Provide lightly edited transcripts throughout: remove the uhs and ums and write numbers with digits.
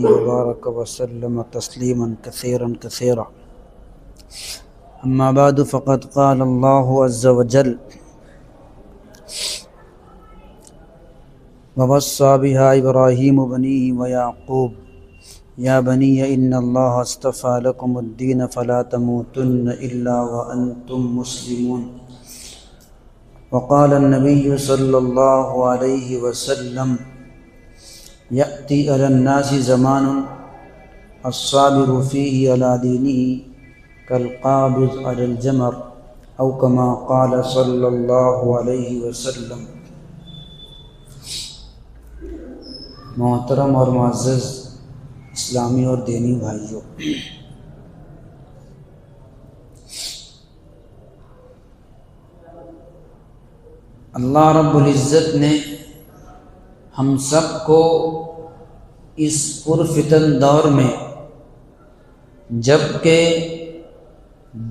وبارك وسلم تسليما كثيرا كثيرا. أما بعد فقد قال الله عز وجل ووصى بها إبراهيم بنيه ويعقوب يا بني إن الله اصطفى لكم الدين فلا تموتن إلا وأنتم مسلمون. وقال النبي صلى الله عليه وسلم يأتي على الناس زمان الصابر فيه على دينه كالقابض على الجمر أو كما قال صلى الله عليه وسلم. محترم اور معزز اسلامی اور دینی بھائیوں، اللہ رب العزت نے ہم سب کو اس پرفتن دور میں، جب کہ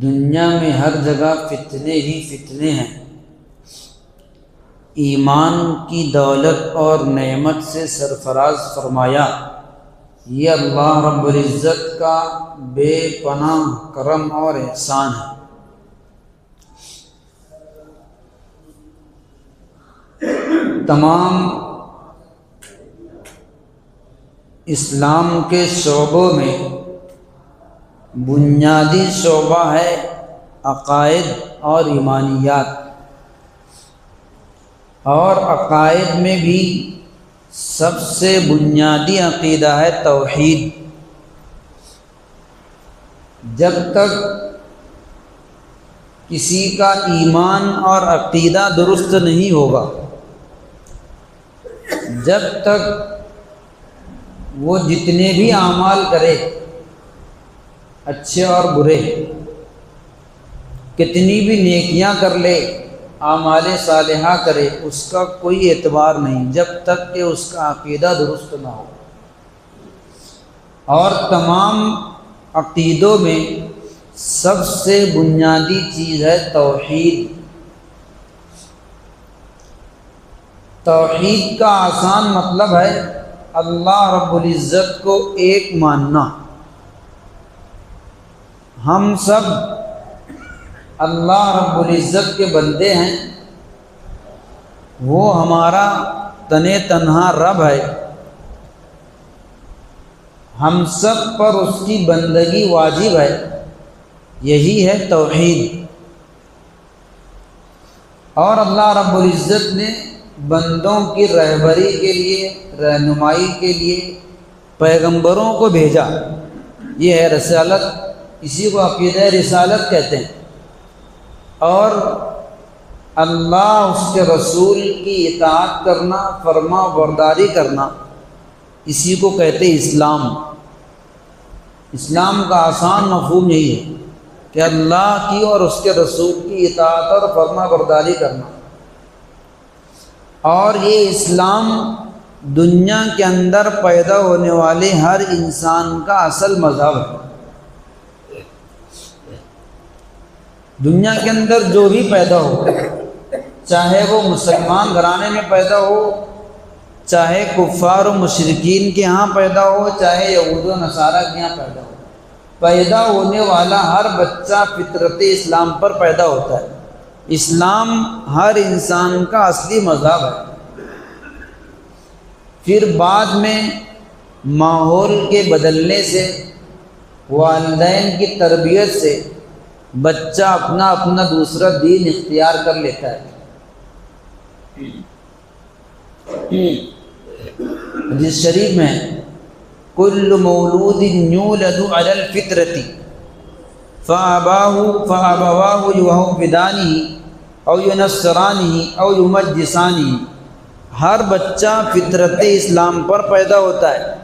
دنیا میں ہر جگہ فتنے ہی فتنے ہیں، ایمان کی دولت اور نعمت سے سرفراز فرمایا. یہ اللہ رب العزت کا بے پناہ کرم اور احسان ہے. تمام اسلام کے شعبوں میں بنیادی شعبہ ہے عقائد اور ایمانیات، اور عقائد میں بھی سب سے بنیادی عقیدہ ہے توحید. جب تک کسی کا ایمان اور عقیدہ درست نہیں ہوگا، جب تک وہ جتنے بھی اعمال کرے، اچھے اور برے، کتنی بھی نیکیاں کر لے، اعمال صالحہ کرے، اس کا کوئی اعتبار نہیں جب تک کہ اس کا عقیدہ درست نہ ہو. اور تمام عقیدوں میں سب سے بنیادی چیز ہے توحید. توحید کا آسان مطلب ہے اللہ رب العزت کو ایک ماننا. ہم سب اللہ رب العزت کے بندے ہیں، وہ ہمارا تنہا رب ہے. ہم سب پر اس کی بندگی واجب ہے. یہی ہے توحید. اور اللہ رب العزت نے بندوں کی رہبری کے لیے، رہنمائی کے لیے پیغمبروں کو بھیجا. یہ ہے رسالت، اسی کو عقیدہ رسالت کہتے ہیں. اور اللہ اس کے رسول کی اطاعت کرنا، فرما برداری کرنا، اسی کو کہتے ہیں اسلام. اسلام کا آسان مفہوم یہی ہے کہ اللہ کی اور اس کے رسول کی اطاعت اور فرما برداری کرنا. اور یہ اسلام دنیا کے اندر پیدا ہونے والے ہر انسان کا اصل مذہب ہے. دنیا کے اندر جو بھی پیدا ہو، چاہے وہ مسلمان گھرانے میں پیدا ہو، چاہے کفار و مشرکین کے ہاں پیدا ہو، چاہے یہود و نصارہ کے ہاں پیدا ہو، پیدا ہونے والا ہر بچہ فطرت اسلام پر پیدا ہوتا ہے. اسلام ہر انسان کا اصلی مذہب ہے. پھر بعد میں ماحول کے بدلنے سے، والدین کی تربیت سے بچہ اپنا اپنا دوسرا دین اختیار کر لیتا ہے. حدیث شریف میں کل مولود یولد علی الفطرۃ فابواہ یہودانہ او ینصرانہ او یمجسانہ. ہر بچہ فطرت اسلام پر پیدا ہوتا ہے،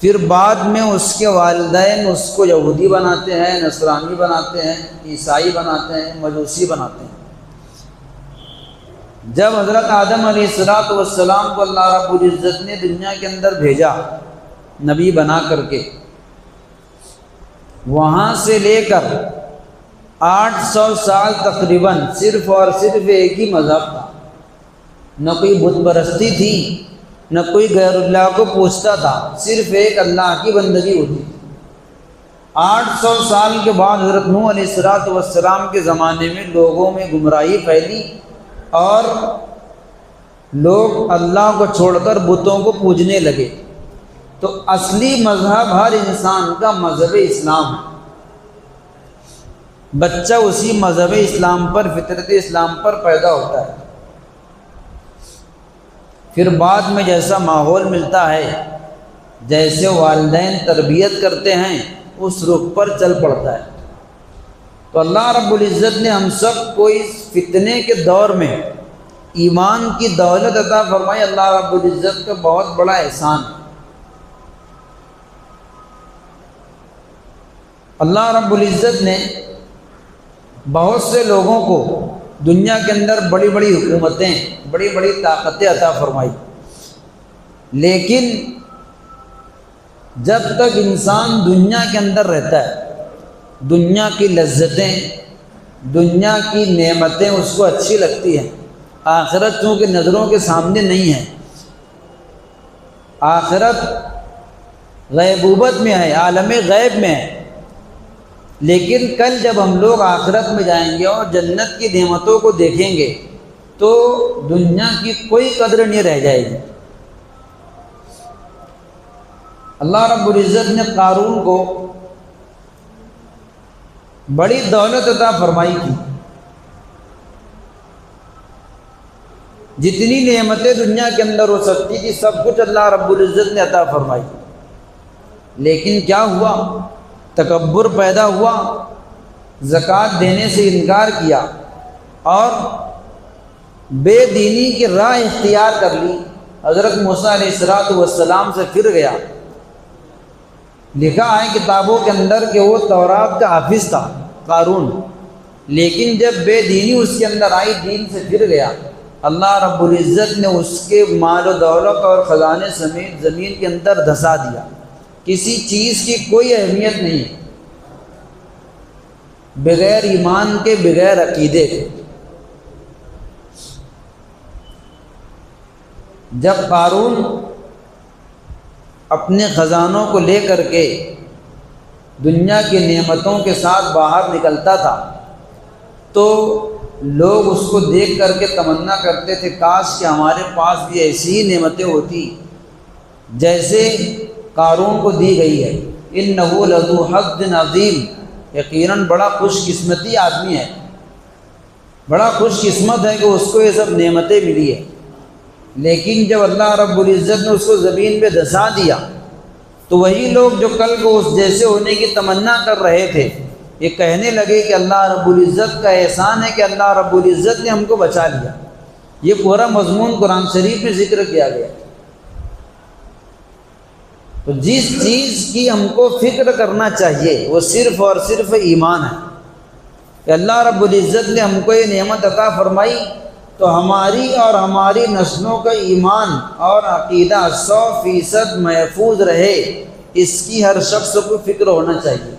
پھر بعد میں اس کے والدین اس کو یہودی بناتے ہیں، نصرانی بناتے ہیں، عیسائی بناتے ہیں، مجوسی بناتے ہیں. جب حضرت آدم علیہ السلام کو اللہ رب العزت نے دنیا کے اندر بھیجا نبی بنا کر کے، وہاں سے لے کر 800 سال تقریباً صرف اور صرف ایک ہی مذہب تھا. نہ کوئی بت پرستی تھی، نہ کوئی غیر اللہ کو پوچھتا تھا، صرف ایک اللہ کی بندگی ہوتی تھی۔ 800 سال کے بعد حضرت نوح علیہ السلام کے زمانے میں لوگوں میں گمراہی پھیلی اور لوگ اللہ کو چھوڑ کر بتوں کو پوجنے لگے۔ تو اصلی مذہب ہر انسان کا مذہب اسلام ہے۔ بچہ اسی مذہب اسلام پر، فطرت اسلام پر پیدا ہوتا ہے، پھر بعد میں جیسا ماحول ملتا ہے، جیسے والدین تربیت کرتے ہیں، اس رخ پر چل پڑتا ہے۔ تو اللہ رب العزت نے ہم سب کو اس فتنے کے دور میں ایمان کی دولت عطا فرمائی۔ اللہ رب العزت کا بہت بڑا احسان ہے۔ اللہ رب العزت نے بہت سے لوگوں کو دنیا کے اندر بڑی بڑی حکومتیں، بڑی بڑی طاقتیں عطا فرمائی، لیکن جب تک انسان دنیا کے اندر رہتا ہے، دنیا کی لذتیں، دنیا کی نعمتیں اس کو اچھی لگتی ہیں۔ آخرت چونکہ نظروں کے سامنے نہیں ہے، آخرت غیبوبت میں ہے، عالم غیب میں ہے، لیکن کل جب ہم لوگ آخرت میں جائیں گے اور جنت کی نعمتوں کو دیکھیں گے تو دنیا کی کوئی قدر نہیں رہ جائے گی۔ اللہ رب العزت نے قارون کو بڑی دولت عطا فرمائی تھی، جتنی نعمتیں دنیا کے اندر ہو سکتی تھی سب کچھ اللہ رب العزت نے عطا فرمائی، لیکن کیا ہوا؟ تکبر پیدا ہوا، زکوٰۃ دینے سے انکار کیا اور بے دینی کی راہ اختیار کر لی۔ حضرت موسیٰ علیہ السلام سے پھر گیا۔ لکھا ہے کتابوں کے اندر کہ وہ تورات کا حافظ تھا قارون، لیکن جب بے دینی اس کے اندر آئی، دین سے پھر گیا، اللہ رب العزت نے اس کے مال و دولت اور خزانے سمیت زمین کے اندر دھسا دیا۔ کسی چیز کی کوئی اہمیت نہیں بغیر ایمان کے، بغیر عقیدے کے۔ جب قارون اپنے خزانوں کو لے کر کے دنیا کی نعمتوں کے ساتھ باہر نکلتا تھا تو لوگ اس کو دیکھ کر کے تمنا کرتے تھے کاش کہ ہمارے پاس بھی ایسی ہی نعمتیں ہوتی جیسے قارون کو دی گئی ہے۔ اِنَّهُ لَذُو حَظٍّ عَظِيمٍ، یقیناً بڑا خوش قسمتی آدمی ہے، بڑا خوش قسمت ہے کہ اس کو یہ سب نعمتیں ملی ہے۔ لیکن جب اللہ رب العزت نے اس کو زمین پہ دھسا دیا تو وہی لوگ جو کل کو اس جیسے ہونے کی تمنا کر رہے تھے، یہ کہنے لگے کہ اللہ رب العزت کا احسان ہے کہ اللہ رب العزت نے ہم کو بچا لیا۔ یہ پورا مضمون قرآن شریف میں ذکر کیا گیا۔ تو جس چیز کی ہم کو فکر کرنا چاہیے وہ صرف اور صرف ایمان ہے کہ اللہ رب العزت نے ہم کو یہ نعمت عطا فرمائی تو ہماری اور ہماری نسلوں کا ایمان اور عقیدہ 100% محفوظ رہے، اس کی ہر شخص کو فکر ہونا چاہیے۔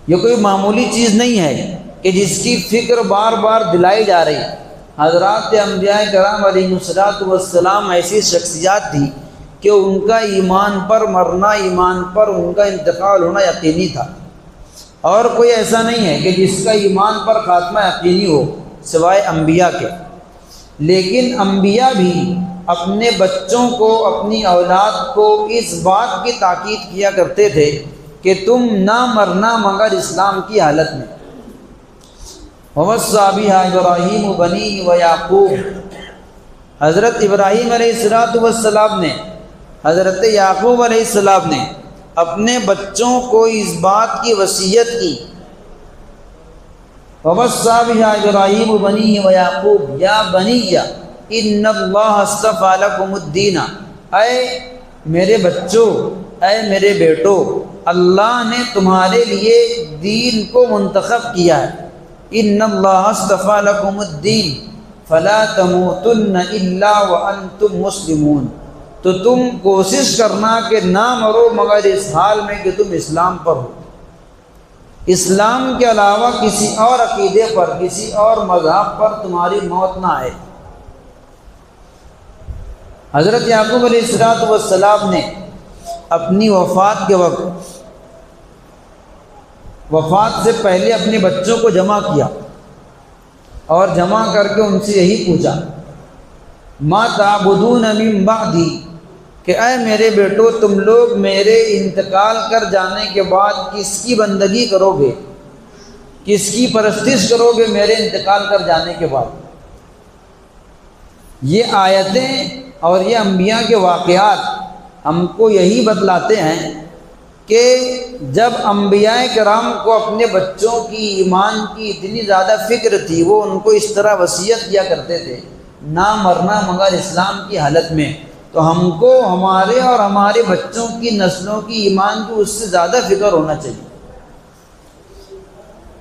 یہ کوئی معمولی چیز نہیں ہے کہ جس کی فکر بار بار دلائی جا رہی۔ حضرات انبیاء کرام علیہ السلام ایسی شخصیات تھی کہ ان کا ایمان پر مرنا، ایمان پر ان کا انتقال ہونا یقینی تھا، اور کوئی ایسا نہیں ہے کہ جس کا ایمان پر خاتمہ یقینی ہو سوائے انبیاء کے۔ لیکن انبیاء بھی اپنے بچوں کو، اپنی اولاد کو اس بات کی تاکید کیا کرتے تھے کہ تم نہ مرنا مگر اسلام کی حالت میں۔ وَوَصَّىٰ بِهَا إِبْرَاهِيمُ بَنِيهِ وَيَعْقُوبُ، حضرت ابراہیم علیہ السلام نے، حضرت یعقوب علیہ السلام نے اپنے بچوں کو اس بات کی وصیت کی۔ وَوَصَّىٰ بِهَا إِبْرَاهِيمُ بَنِيهِ وَيَعْقُوبُ يَا بَنِيَّ إِنَّ اللَّهَ اصْطَفَىٰ لَكُمُ الدِّينَ، اے میرے بچوں، اے میرے بیٹو، اللہ نے تمہارے لیے دین کو منتخب کیا ہے۔ ان اللہ اصطفیٰ لکم الدین فلا تموتن الا وانتم مسلمون، تو تم کوشش کرنا کہ نہ مرو مگر اس حال میں کہ تم اسلام پر ہو، اسلام کے علاوہ کسی اور عقیدے پر، کسی اور مذہب پر تمہاری موت نہ آئے۔ حضرت یعقوب علیہ السلام نے اپنی وفات کے وقت، وفات سے پہلے اپنے بچوں کو جمع کیا اور جمع کر کے ان سے یہی پوچھا، ما تعبدون من بعدی، کہ اے میرے بیٹو تم لوگ میرے انتقال کر جانے کے بعد کس کی بندگی کرو گے، کس کی پرستش کرو گے میرے انتقال کر جانے کے بعد۔ یہ آیتیں اور یہ انبیاء کے واقعات ہم کو یہی بتلاتے ہیں کہ جب انبیاء کرام کو اپنے بچوں کی ایمان کی اتنی زیادہ فکر تھی، وہ ان کو اس طرح وصیت کیا کرتے تھے، نہ مرنا مگر اسلام کی حالت میں، تو ہم کو ہمارے اور ہمارے بچوں کی نسلوں کی ایمان کی اس سے زیادہ فکر ہونا چاہیے،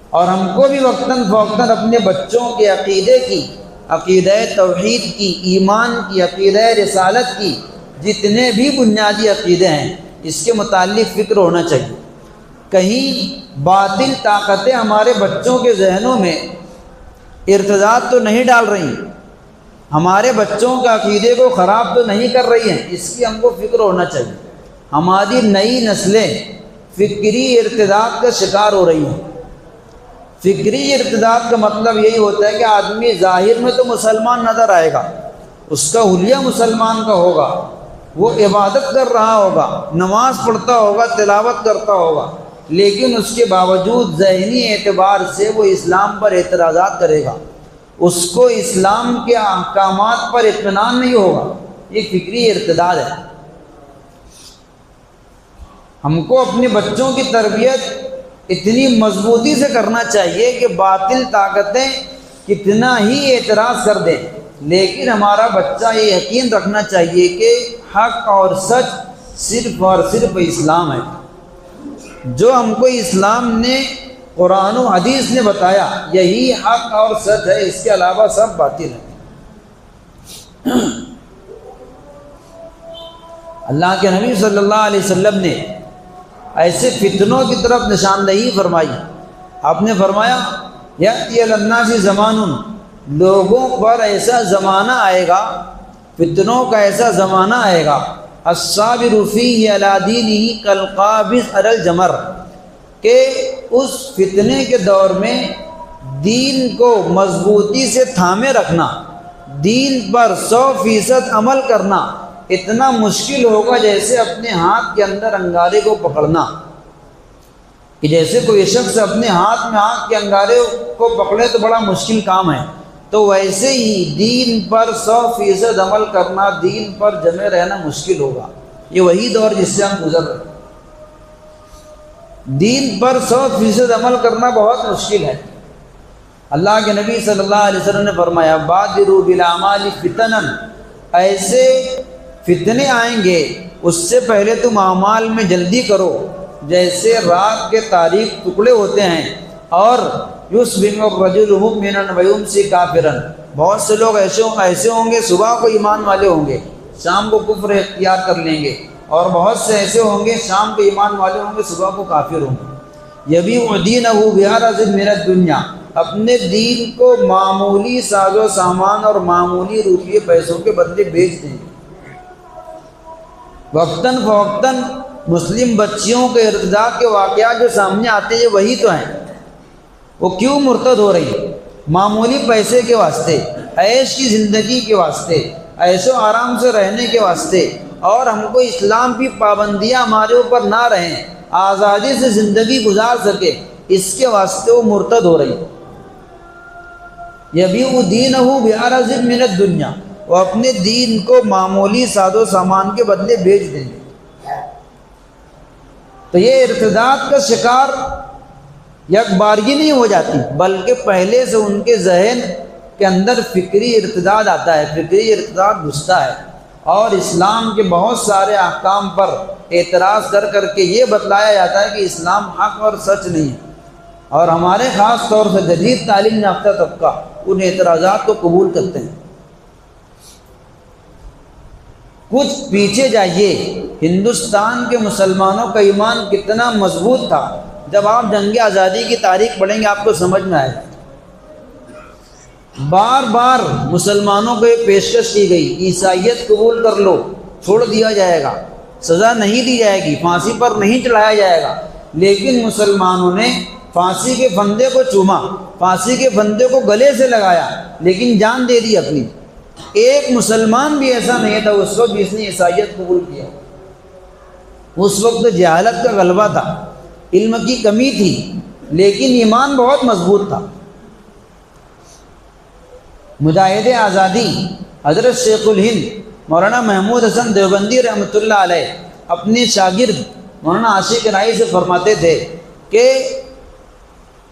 اور ہم کو بھی وقتاً فوقتاً اپنے بچوں کے عقیدے کی، عقیدہ توحید کی، ایمان کی، عقیدہ رسالت کی، جتنے بھی بنیادی عقیدے ہیں اس کے متعلق فکر ہونا چاہیے۔ کہیں باطل طاقتیں ہمارے بچوں کے ذہنوں میں ارتداد تو نہیں ڈال رہی، ہمارے بچوں کے عقیدے کو خراب تو نہیں کر رہی ہیں، اس کی ہم کو فکر ہونا چاہیے۔ ہماری نئی نسلیں فکری ارتداد کا شکار ہو رہی ہیں۔ فکری ارتداد کا مطلب یہی ہوتا ہے کہ آدمی ظاہر میں تو مسلمان نظر آئے گا، اس کا حلیہ مسلمان کا ہوگا، وہ عبادت کر رہا ہوگا، نماز پڑھتا ہوگا، تلاوت کرتا ہوگا، لیکن اس کے باوجود ذہنی اعتبار سے وہ اسلام پر اعتراضات کرے گا، اس کو اسلام کے احکامات پر اطمینان نہیں ہوگا۔ یہ فکری ارتداد ہے۔ ہم کو اپنے بچوں کی تربیت اتنی مضبوطی سے کرنا چاہیے کہ باطل طاقتیں کتنا ہی اعتراض کر دیں، لیکن ہمارا بچہ یہ یقین رکھنا چاہیے کہ حق اور سچ صرف اور صرف اسلام ہے۔ جو ہم کو اسلام نے، قرآن و حدیث نے بتایا، یہی حق اور سچ ہے، اس کے علاوہ سب باطل ہے۔ اللہ کے نبی صلی اللہ علیہ وسلم نے ایسے فتنوں کی طرف نشاندہی فرمائی۔ آپ نے فرمایا، یأتی علی الناس زمان، لوگوں پر ایسا زمانہ آئے گا، فتنوں کا ایسا زمانہ آئے گا، الصابر فیہ علی دینہ کالقابض علی الجمر، کہ اس فتنے کے دور میں دین کو مضبوطی سے تھامے رکھنا، دین پر 100% عمل کرنا اتنا مشکل ہوگا جیسے اپنے ہاتھ کے اندر انگارے کو پکڑنا، کہ جیسے کوئی شخص اپنے ہاتھ میں آگ کے انگارے کو پکڑے تو بڑا مشکل کام ہے، تو ویسے ہی دین پر 100% عمل کرنا، دین پر جمے رہنا مشکل ہوگا۔ یہ وہی دور جس سے ہم گزر رہے ہیں۔ دین پر 100% عمل کرنا بہت مشکل ہے۔ اللہ کے نبی صلی اللہ علیہ وسلم نے فرمایا، بادروا بالاعمال فتنا، ایسے فتنے آئیں گے اس سے پہلے تم اعمال میں جلدی کرو، جیسے رات کے تاریک ٹکڑے ہوتے ہیں، اور یصبح الرجل مؤمنا ویمسی کافرا، بہت سے لوگ ایسے ہوں گے صبح کو ایمان والے ہوں گے، شام کو کفر اختیار کر لیں گے، اور بہت سے ایسے ہوں گے شام کو ایمان والے ہوں گے، صبح کو کافر ہوں گے۔ یبیع دینہ بعرض من الدنیا، اپنے دین کو معمولی ساز و سامان اور معمولی روپیے پیسوں کے بدلے بیچ دیں گے۔ وقتاً فوقتاً مسلم بچیوں کے ارتداد کے واقعات جو سامنے آتے ہیں وہی تو ہیں۔ وہ کیوں مرتد ہو رہی ہے؟ معمولی پیسے کے واسطے، عیش کی زندگی کے واسطے، عیش و آرام سے رہنے کے واسطے، اور ہم کو اسلام کی پابندیاں ہمارے اوپر نہ رہیں، آزادی سے زندگی گزار سکے، اس کے واسطے وہ مرتد ہو رہی ہے۔ یبیع دینہ بعرض من الدنیا، وہ اپنے دین کو معمولی ساز و سامان کے بدلے بیچ دیں گے۔ تو یہ ارتداد کا شکار یک بارگی نہیں ہو جاتی، بلکہ پہلے سے ان کے ذہن کے اندر فکری ارتداد آتا ہے، فکری ارتداد گھستا ہے، اور اسلام کے بہت سارے احکام پر اعتراض کر کے یہ بتلایا جاتا ہے کہ اسلام حق اور سچ نہیں ہے، اور ہمارے خاص طور سے جدید تعلیم یافتہ طبقہ ان اعتراضات کو قبول کرتے ہیں۔ کچھ پیچھے جائیے، ہندوستان کے مسلمانوں کا ایمان کتنا مضبوط تھا، جب آپ جنگ آزادی کی تاریخ پڑھیں گے آپ کو سمجھ میں آئے گا۔ بار بار مسلمانوں کو یہ پیشکش کی گئی، عیسائیت قبول کر لو، چھوڑ دیا جائے گا، سزا نہیں دی جائے گی، پھانسی پر نہیں چڑھایا جائے گا، لیکن مسلمانوں نے پھانسی کے پھندے کو چوما، پھانسی کے پھندے کو گلے سے لگایا، لیکن جان دے دی اپنی۔ ایک مسلمان بھی ایسا نہیں تھا اس وقت جس نے عیسائیت قبول کیا۔ اس وقت جہالت کا غلبہ تھا، علم کی کمی تھی، لیکن ایمان بہت مضبوط تھا۔ مجاہد آزادی حضرت شیخ الہند مولانا محمود حسن دیوبندی رحمۃ اللہ علیہ اپنے شاگرد مولانا عاشق رائی سے فرماتے تھے کہ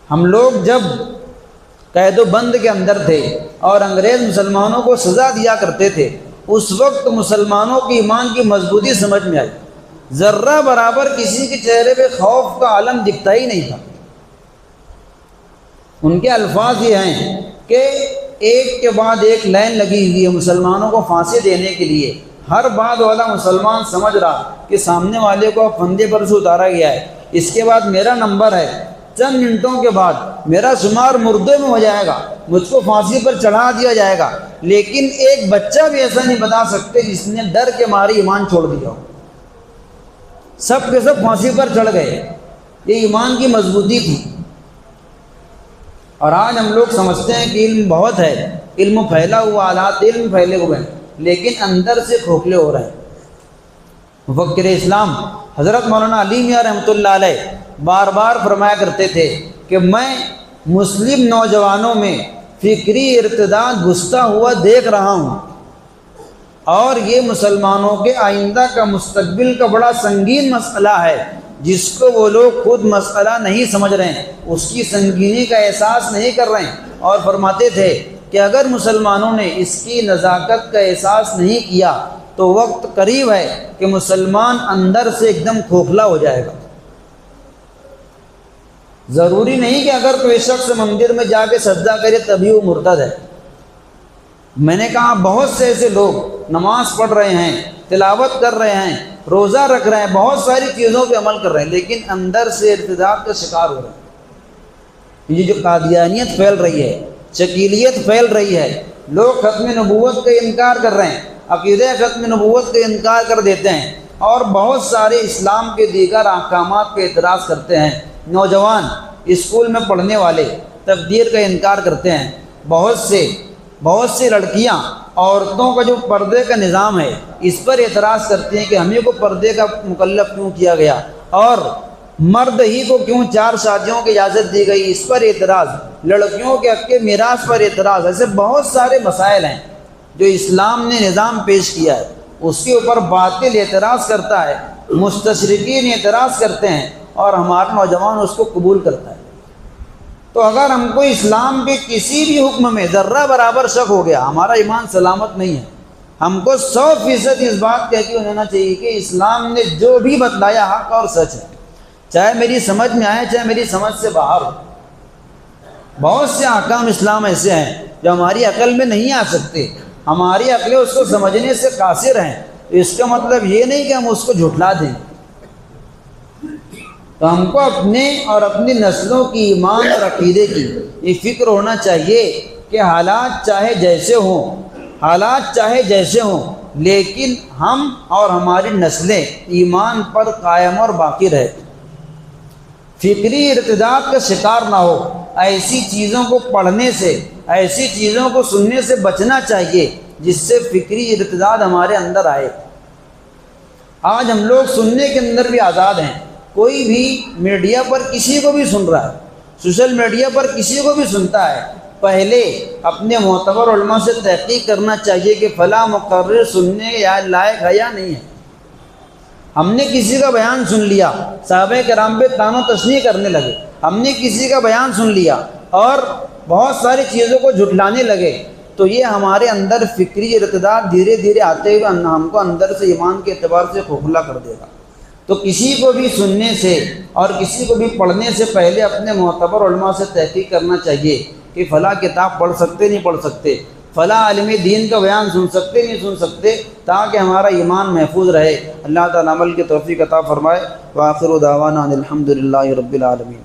ہم لوگ جب قید و بند کے اندر تھے اور انگریز مسلمانوں کو سزا دیا کرتے تھے، اس وقت مسلمانوں کی ایمان کی مضبوطی سمجھ میں آئی، ذرہ برابر کسی کے چہرے پہ خوف کا عالم دکھتا ہی نہیں تھا۔ ان کے الفاظ یہ ہیں کہ ایک کے بعد ایک لائن لگی ہوئی ہے مسلمانوں کو پھانسی دینے کے لیے، ہر بعد والا مسلمان سمجھ رہا کہ سامنے والے کو پھندے پر سے اتارا گیا ہے، اس کے بعد میرا نمبر ہے، چند منٹوں کے بعد میرا شمار مردوں میں ہو جائے گا، مجھ کو پھانسی پر چڑھا دیا جائے گا۔ لیکن ایک بچہ بھی ایسا نہیں بتا سکتے جس نے ڈر کے مارے ایمان چھوڑ دیا ہو، سب کے سب پھانسی پر چڑھ گئے۔ یہ ایمان کی مضبوطی تھی۔ اور آج ہم لوگ سمجھتے ہیں کہ علم بہت ہے، علم پھیلا ہوا، آلات علم پھیلے ہوئے ہیں، لیکن اندر سے کھوکھلے ہو رہے ہیں۔ مفکر اسلام حضرت مولانا علی میاں رحمۃ اللہ علیہ بار بار فرمایا کرتے تھے کہ میں مسلم نوجوانوں میں فکری ارتداد گھستا ہوا دیکھ رہا ہوں، اور یہ مسلمانوں کے آئندہ کا مستقبل کا بڑا سنگین مسئلہ ہے، جس کو وہ لوگ خود مسئلہ نہیں سمجھ رہے ہیں، اس کی سنگینی کا احساس نہیں کر رہے ہیں۔ اور فرماتے تھے کہ اگر مسلمانوں نے اس کی نزاکت کا احساس نہیں کیا تو وقت قریب ہے کہ مسلمان اندر سے ایک دم کھوکھلا ہو جائے گا۔ ضروری نہیں کہ اگر کوئی شخص مندر میں جا کے سجدہ کرے تبھی وہ مرتد ہے۔ میں نے کہا بہت سے ایسے لوگ نماز پڑھ رہے ہیں، تلاوت کر رہے ہیں، روزہ رکھ رہے ہیں، بہت ساری چیزوں پہ عمل کر رہے ہیں، لیکن اندر سے ارتداد کا شکار ہو رہے ہیں۔ یہ جو قادیانیت پھیل رہی ہے، شکیلیت پھیل رہی ہے، لوگ ختم نبوت کا انکار کر رہے ہیں، عقیدہ ختم نبوت کا انکار کر دیتے ہیں، اور بہت سارے اسلام کے دیگر احکامات پہ اعتراض کرتے ہیں۔ نوجوان اسکول میں پڑھنے والے تقدیر کا انکار کرتے ہیں، بہت سی لڑکیاں عورتوں کا جو پردے کا نظام ہے اس پر اعتراض کرتی ہیں کہ ہمیں کو پردے کا مکلف کیوں کیا گیا، اور مرد ہی کو کیوں 4 شادیوں کی اجازت دی گئی، اس پر اعتراض، لڑکیوں کے حق کے میراث پر اعتراض۔ ایسے بہت سارے مسائل ہیں جو اسلام نے نظام پیش کیا ہے، اس کے اوپر باطل اعتراض کرتا ہے، مستشرقین اعتراض کرتے ہیں، اور ہمارا نوجوان اس کو قبول کرتا ہے۔ تو اگر ہم کو اسلام کے کسی بھی حکم میں ذرہ برابر شک ہو گیا، ہمارا ایمان سلامت نہیں ہے۔ ہم کو 100% اس بات کا یقین ہونا چاہیے کہ اسلام نے جو بھی بتلایا حق اور سچ ہے، چاہے میری سمجھ میں آئے چاہے میری سمجھ سے باہر ہو۔ بہت سے احکام اسلام ایسے ہیں جو ہماری عقل میں نہیں آ سکتے، ہماری عقلیں اس کو سمجھنے سے قاصر ہیں، تو اس کا مطلب یہ نہیں کہ ہم اس کو جھٹلا دیں۔ تو ہم کو اپنے اور اپنی نسلوں کی ایمان اور عقیدے کی یہ فکر ہونا چاہیے کہ حالات چاہے جیسے ہوں لیکن ہم اور ہماری نسلیں ایمان پر قائم اور باقی رہے، فکری ارتداد کا شکار نہ ہو۔ ایسی چیزوں کو پڑھنے سے، ایسی چیزوں کو سننے سے بچنا چاہیے جس سے فکری ارتداد ہمارے اندر آئے۔ آج ہم لوگ سننے کے اندر بھی آزاد ہیں، کوئی بھی میڈیا پر کسی کو بھی سن رہا ہے، سوشل میڈیا پر کسی کو بھی سنتا ہے۔ پہلے اپنے معتبر علماء سے تحقیق کرنا چاہیے کہ فلاں مقرر سننے یا لائق ہے یا نہیں ہے۔ ہم نے کسی کا بیان سن لیا، صحابہ کرام پہ طعن و تشنیع کرنے لگے، ہم نے کسی کا بیان سن لیا اور بہت ساری چیزوں کو جھٹلانے لگے، تو یہ ہمارے اندر فکری ارتداد دھیرے دھیرے آتے ہوئے ہم کو اندر سے ایمان کے اعتبار سے کھوکھلا کر دے گا۔ تو کسی کو بھی سننے سے اور کسی کو بھی پڑھنے سے پہلے اپنے معتبر علماء سے تحقیق کرنا چاہیے کہ فلاں کتاب پڑھ سکتے نہیں پڑھ سکتے، فلاں عالم دین کا بیان سن سکتے نہیں سن سکتے، تاکہ ہمارا ایمان محفوظ رہے۔ اللہ تعالیٰ عمل کی توفیق عطا فرمائے۔ وآخر دعوانا ان الحمد للہ رب العالمین۔